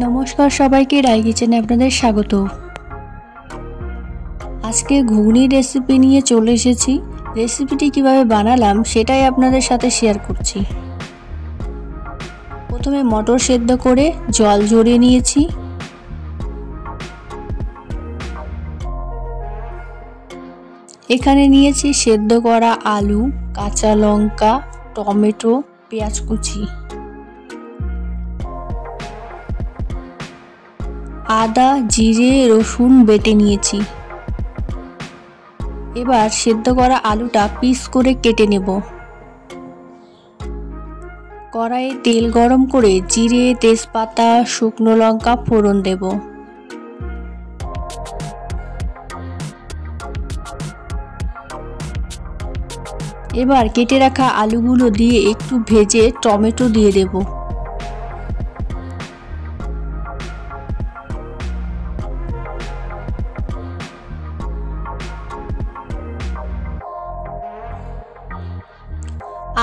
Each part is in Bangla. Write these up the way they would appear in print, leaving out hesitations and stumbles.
নমস্কার সবাইকে, রাই কিচেনে আপনাদের স্বাগত। আজকে ঘুগনি রেসিপি নিয়ে চলে এসেছি। রেসিপিটি কিভাবে বানালাম সেটাই আপনাদের সাথে শেয়ার করছি। প্রথমে মটর সেদ্ধ করে জল ঝরিয়ে নিয়েছি। এখানে নিয়েছি সেদ্ধ করা আলু, কাঁচা লঙ্কা, টমেটো, পেঁয়াজ কুচি, আদা, জিরে, রসুন বেটে নিয়েছি। এবার সেদ্ধ করা আলুটা পিস করে কেটে নেব। কড়াইয়ে তেল গরম করে জিরে, তেজপাতা, শুকনো লঙ্কা ফোড়ন দেব। এবার কেটে রাখা আলুগুলো দিয়ে একটু ভেজে টমেটো দিয়ে দেব।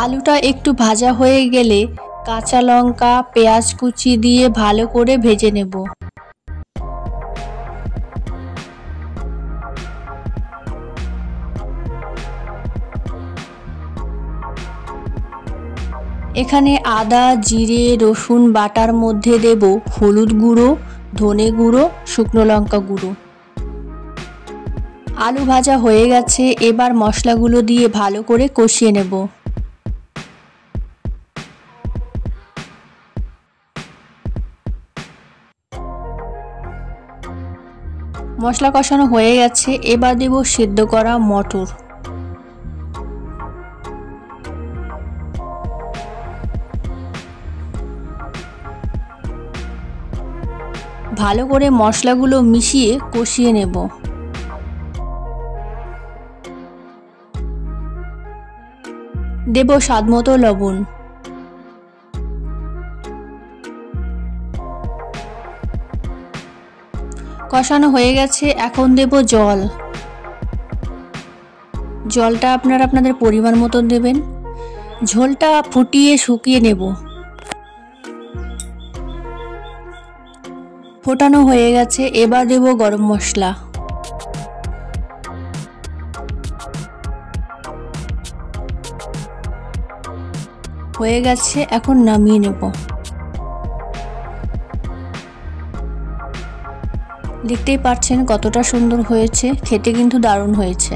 আলুটা একটু ভাজা হয়ে গেলে কাঁচা লঙ্কা, পেঁয়াজ কুচি দিয়ে ভালো করে ভেজে নেব। এখানে আদা, জিরে, রসুন বাটার মধ্যে দেব হলুদ গুঁড়ো, ধনে গুঁড়ো, শুকনো লঙ্কা গুঁড়ো। আলু ভাজা হয়ে গেছে, এবার মশলাগুলো দিয়ে ভালো করে কষিয়ে নেব। মশলা কষানো হয়ে গেছে, এবার দেব সেদ্ধ করা মটর। ভালো করে মশলাগুলো মিশিয়ে কষিয়ে নেব। দেব স্বাদমতো লবণ। কষানো হয়ে গেছে, এখন দেব জল। জলটা আপনারা আপনাদের পরিমাণ মতন দেবেন। ঝোলটা ফুটিয়ে শুকিয়ে নেব। ফোটানো হয়ে গেছে, এবার দেব গরম মশলা। হয়ে গেছে, এখন নামিয়ে নেব। দেখতেই পাচ্ছেন কতটা সুন্দর হয়েছে, খেতে কিন্তু দারুণ হয়েছে।